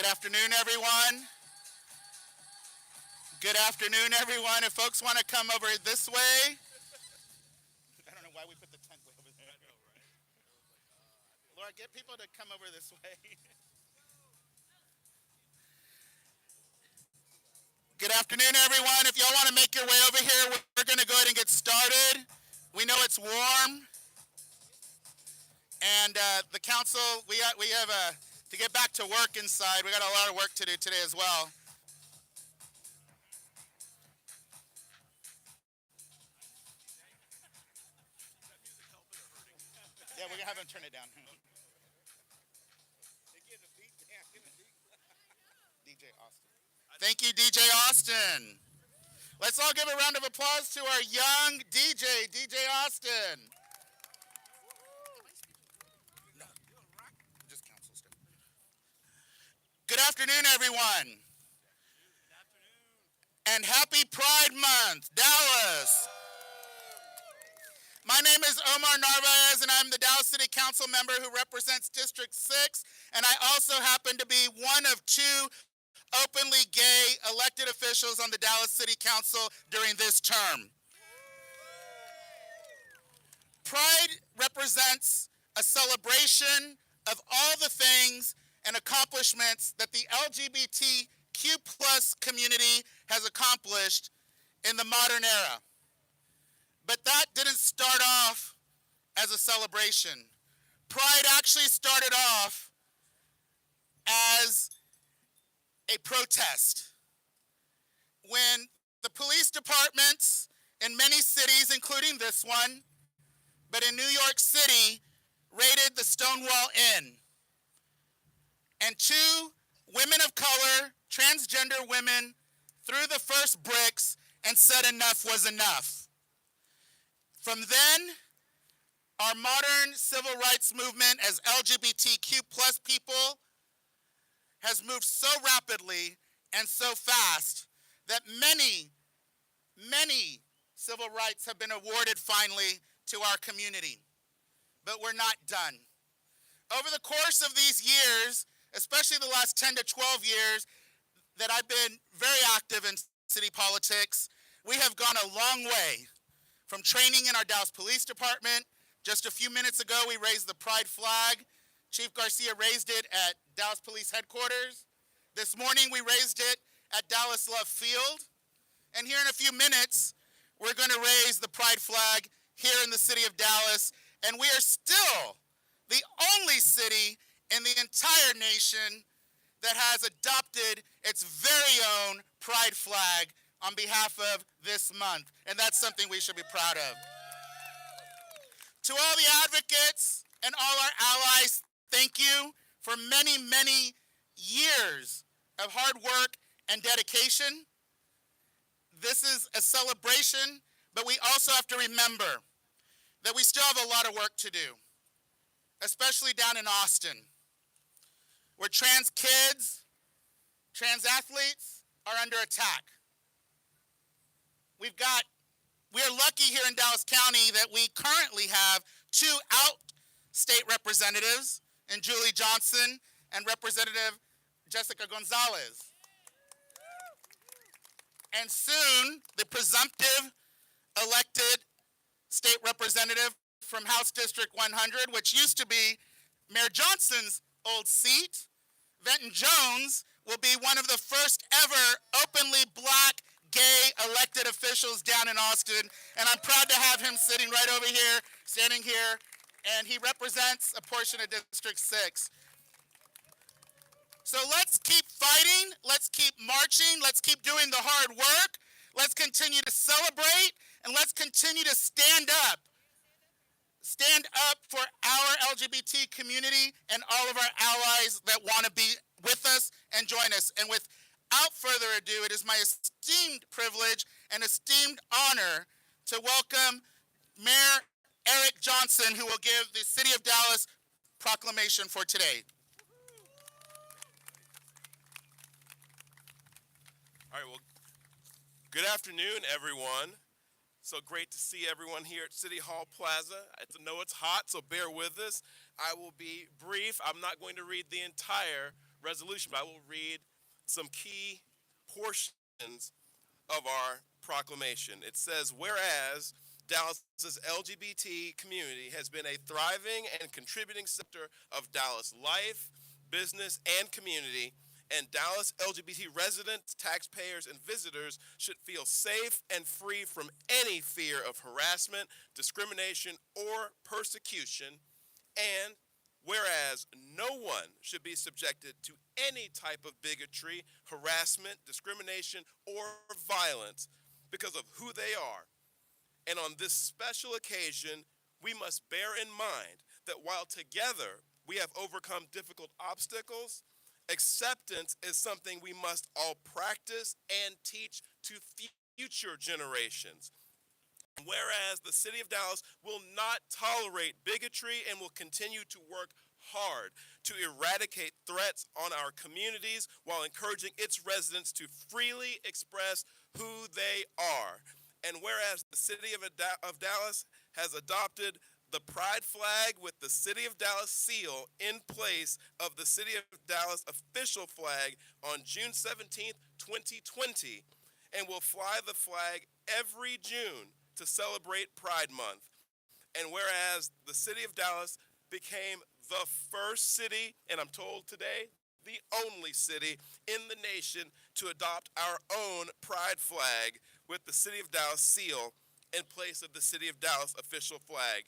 Good afternoon, everyone. Good afternoon, everyone. If folks want to come over this way, I don't know why we put the tent way over there. I know, right? Laura, get people to come over this way. Good afternoon, everyone. If y'all want to make your way over here, we're going to go ahead and get started. We know it's warm, and the council, we have to get back to work inside. We got a lot of work to do today as well. Yeah, we're going to have them turn it down. DJ Austin. Thank you, DJ Austin. Let's all give a round of applause to our young DJ Austin. No, just council stuff. Good afternoon, everyone. And happy Pride Month, Dallas. My name is Omar Narvaez, and I'm the Dallas City Council member who represents District 6, and I also happen to be one of two openly gay elected officials on the Dallas City Council during this term. Pride represents a celebration of all the things and accomplishments that the LGBTQ plus community has accomplished in the modern era. But that didn't start off as a celebration. Pride actually started off as a protest. When the police departments in many cities, including this one, but in New York City, raided the Stonewall Inn. And two women of color, transgender women, threw the first bricks and said enough was enough. From then, our modern civil rights movement as LGBTQ plus people has moved so rapidly and so fast that many civil rights have been awarded finally to our community. But we're not done. Over the course of these years, especially the last 10 to 12 years that I've been very active in city politics, we have gone a long way. From training in our Dallas Police Department, just a few minutes ago we raised the Pride flag. Chief Garcia raised it at Dallas Police Headquarters. This morning we raised it at Dallas Love Field. And here in a few minutes, we're going to raise the Pride flag here in the city of Dallas. And we are still the only city in the entire nation that has adopted its very own Pride flag on behalf of this month. And that's something we should be proud of. To all the advocates and all our allies, thank you for many, many years of hard work and dedication. This is a celebration, but we also have to remember that we still have a lot of work to do, especially down in Austin, where trans kids, trans athletes are under attack. We are lucky here in Dallas County that we currently have two out-state representatives, in Julie Johnson and Representative Jessica Gonzalez. And soon, the presumptive elected state representative from House District 100, which used to be Mayor Johnson's old seat, Venton Jones, will be one of the first ever openly black gay elected officials down in Austin, and I'm proud to have him sitting right over here, standing here, and he represents a portion of District 6. So let's keep fighting, let's keep marching, let's keep doing the hard work, let's continue to celebrate, and let's continue to stand up. Stand up for our LGBT community and all of our allies that want to be with us and join us. And without further ado, it is my esteemed privilege and esteemed honor to welcome Mayor Eric Johnson, who will give the City of Dallas proclamation for today. All right, well, good afternoon, everyone. So great to see everyone here at City Hall Plaza. I know it's hot, so bear with us. I will be brief. I'm not going to read the entire resolution, but I will read some key portions of our proclamation. It says, whereas Dallas's LGBT community has been a thriving and contributing sector of Dallas life, business, and community, and Dallas LGBT residents, taxpayers, and visitors should feel safe and free from any fear of harassment, discrimination, or persecution, and whereas no one should be subjected to any type of bigotry, harassment, discrimination, or violence because of who they are. And on this special occasion, we must bear in mind that while together we have overcome difficult obstacles, acceptance is something we must all practice and teach to future generations. Whereas the city of Dallas will not tolerate bigotry and will continue to work hard to eradicate threats on our communities while encouraging its residents to freely express who they are. And whereas the city of Dallas has adopted the pride flag with the City of Dallas seal in place of the City of Dallas official flag on June 17th, 2020, and will fly the flag every June to celebrate Pride Month. And whereas the City of Dallas became the first city, and I'm told today, the only city in the nation to adopt our own pride flag with the City of Dallas seal in place of the City of Dallas official flag.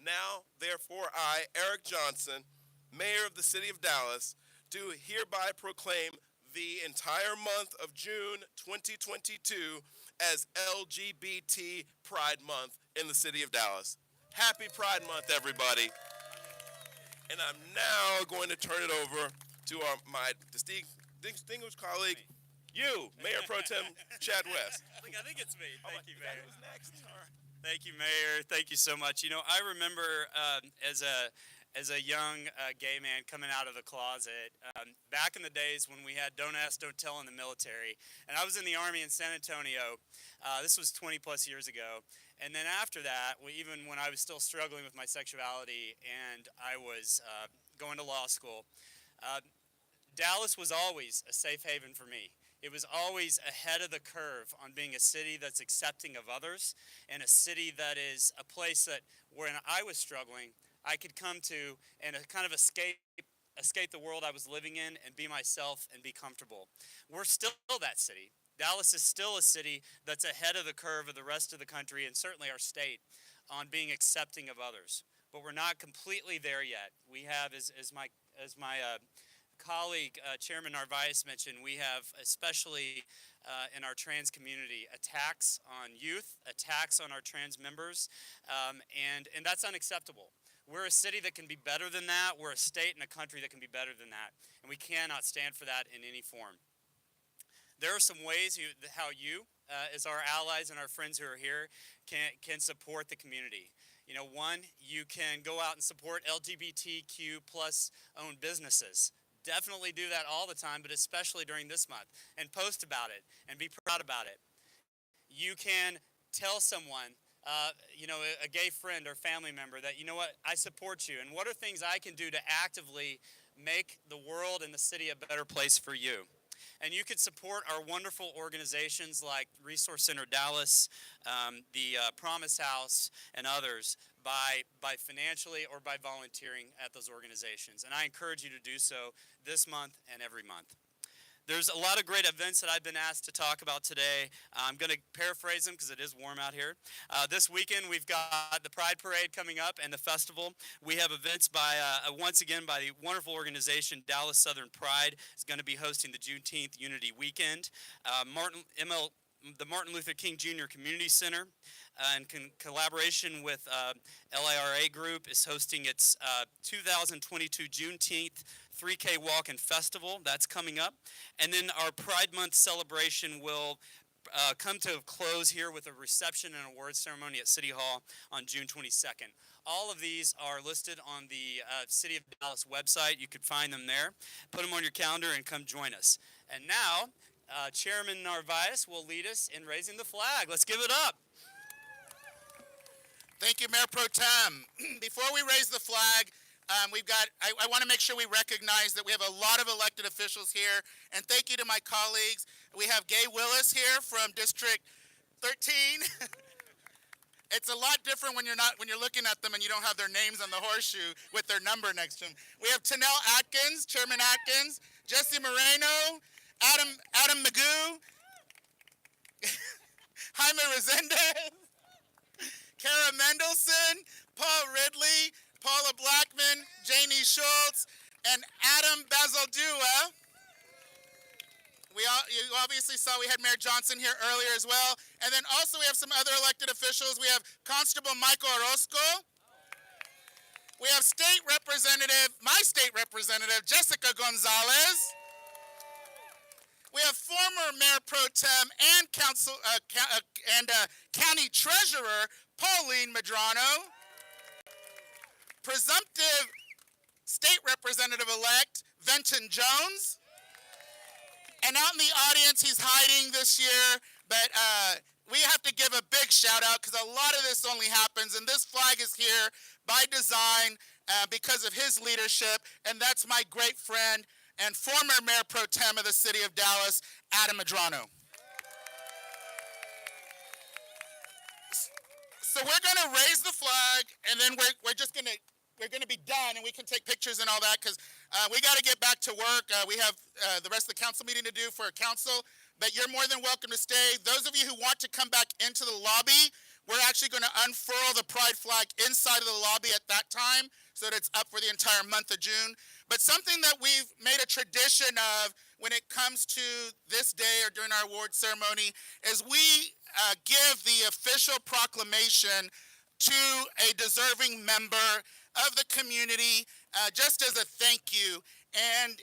Now, therefore, I, Eric Johnson, Mayor of the City of Dallas, do hereby proclaim the entire month of June 2022 as LGBT Pride Month in the City of Dallas. Happy Pride Month, everybody. And I'm now going to turn it over to my distinguished colleague, you, Mayor Pro Tem Chad West. I think it's me. Thank you, Mayor. Who's next? Thank you, Mayor. Thank you so much. You know, I remember as a young gay man coming out of the closet back in the days when we had Don't Ask, Don't Tell in the military, and I was in the Army in San Antonio. This was 20 plus years ago. And then after that, even when I was still struggling with my sexuality and I was going to law school, Dallas was always a safe haven for me. It was always ahead of the curve on being a city that's accepting of others and a city that is a place that when I was struggling, I could come to and kind of escape the world I was living in and be myself and be comfortable. We're still that city. Dallas is still a city that's ahead of the curve of the rest of the country and certainly our state on being accepting of others. But we're not completely there yet. We have, as my colleague, Chairman Narvaez mentioned, we have, especially in our trans community, attacks on youth, attacks on our trans members, and that's unacceptable. We're a city that can be better than that. We're a state and a country that can be better than that, and we cannot stand for that in any form. There are some ways how you, as our allies and our friends who are here, can support the community. You know, one, you can go out and support LGBTQ plus owned businesses. Definitely do that all the time, but especially during this month, and post about it and be proud about it. You can tell someone, a gay friend or family member that, you know what, I support you, and what are things I can do to actively make the world and the city a better place for you. And you could support our wonderful organizations like Resource Center Dallas, the Promise House, and others by financially or by volunteering at those organizations. And I encourage you to do so this month and every month. There's a lot of great events that I've been asked to talk about today. I'm going to paraphrase them because it is warm out here. This weekend we've got the Pride Parade coming up and the festival. We have events by, once again, by the wonderful organization Dallas Southern Pride is going to be hosting the Juneteenth Unity Weekend. The Martin Luther King Jr. Community Center, in collaboration with LIRA Group, is hosting its 2022 Juneteenth 3K Walk and Festival. That's coming up. And then our Pride Month celebration will come to a close here with a reception and awards ceremony at City Hall on June 22nd. All of these are listed on the City of Dallas website. You could find them there. Put them on your calendar and come join us. And now, Chairman Narvaez will lead us in raising the flag. Let's give it up. Thank you, Mayor Pro Tem. Before we raise the flag, I want to make sure we recognize that we have a lot of elected officials here, and thank you to my colleagues. We have Gay Willis here from District 13. It's a lot different when you're looking at them and you don't have their names on the horseshoe with their number next to them. We have Tanel Atkins, Chairman Atkins, Jesse Moreno, Adam Magoo, Jaime Resendez, Kara Mendelson, Paul Ridley, Paula Blackman, Janie Schultz, and Adam Bazaldua. You obviously saw we had Mayor Johnson here earlier as well. And then also we have some other elected officials. We have Constable Michael Orozco. We have my state representative, Jessica Gonzalez. We have former Mayor Pro Tem and County Treasurer, Pauline Medrano. Presumptive State Representative-elect, Venton Jones. And out in the audience, he's hiding this year, but we have to give a big shout out because a lot of this only happens, and this flag is here by design because of his leadership, and that's my great friend and former Mayor Pro Tem of the City of Dallas, Adam Medrano. So we're gonna raise the flag, and then we're gonna be done, and we can take pictures and all that because we got to get back to work. We have the rest of the council meeting to do for council, but you're more than welcome to stay. Those of you who want to come back into the lobby, we're actually going to unfurl the pride flag inside of the lobby at that time so that it's up for the entire month of June. But something that we've made a tradition of when it comes to this day or during our award ceremony is we give the official proclamation to a deserving member of the community just as a thank you. And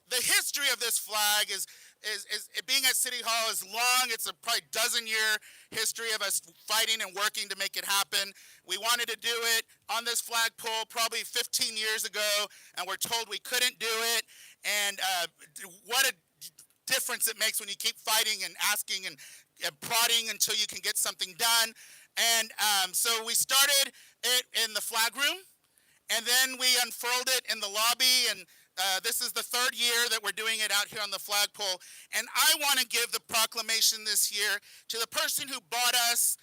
the history of this flag is it being at City Hall is long. It's a probably dozen-year history of us fighting and working to make it happen. We wanted to do it on this flagpole probably 15 years ago, and we're told we couldn't do it. And what a difference it makes when you keep fighting and asking and prodding until you can get something done. And so we started it in the flag room, and then we unfurled it in the lobby, and this is the third year that we're doing it out here on the flagpole. And I want to give the proclamation this year to the person who bought us,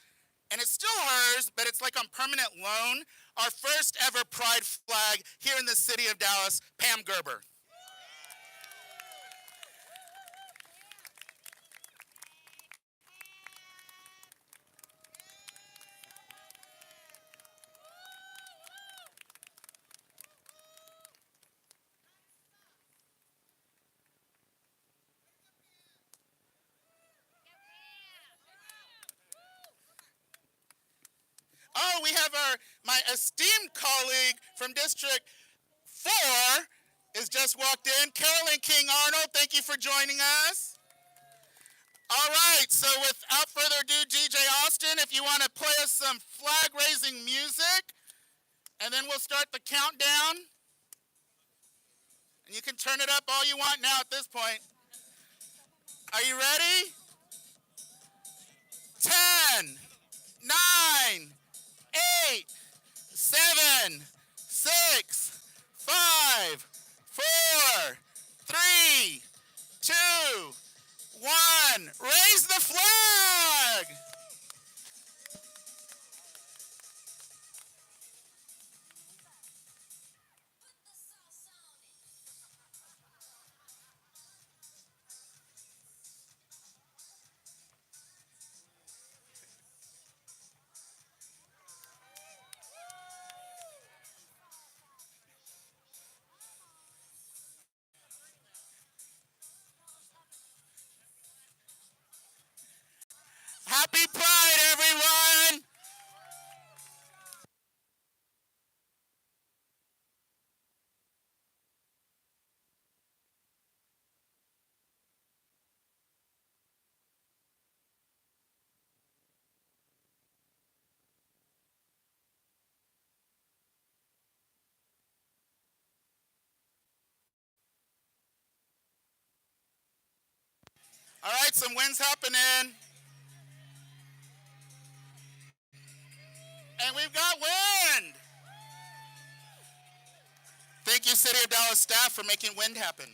and it's still hers, but it's like on permanent loan, our first ever pride flag here in the city of Dallas, Pam Gerber. Oh, we have my esteemed colleague from District 4 has just walked in. Carolyn King Arnold, thank you for joining us. All right, so without further ado, DJ Austin, if you want to play us some flag-raising music, and then we'll start the countdown. And you can turn it up all you want now at this point. Are you ready? 10, 9, 8, 7, 6, 5, 4, 3, 2, 1. Raise the flag! Happy Pride, everyone! All right, some winds happening. And we've got wind. City of Dallas staff for making wind happen.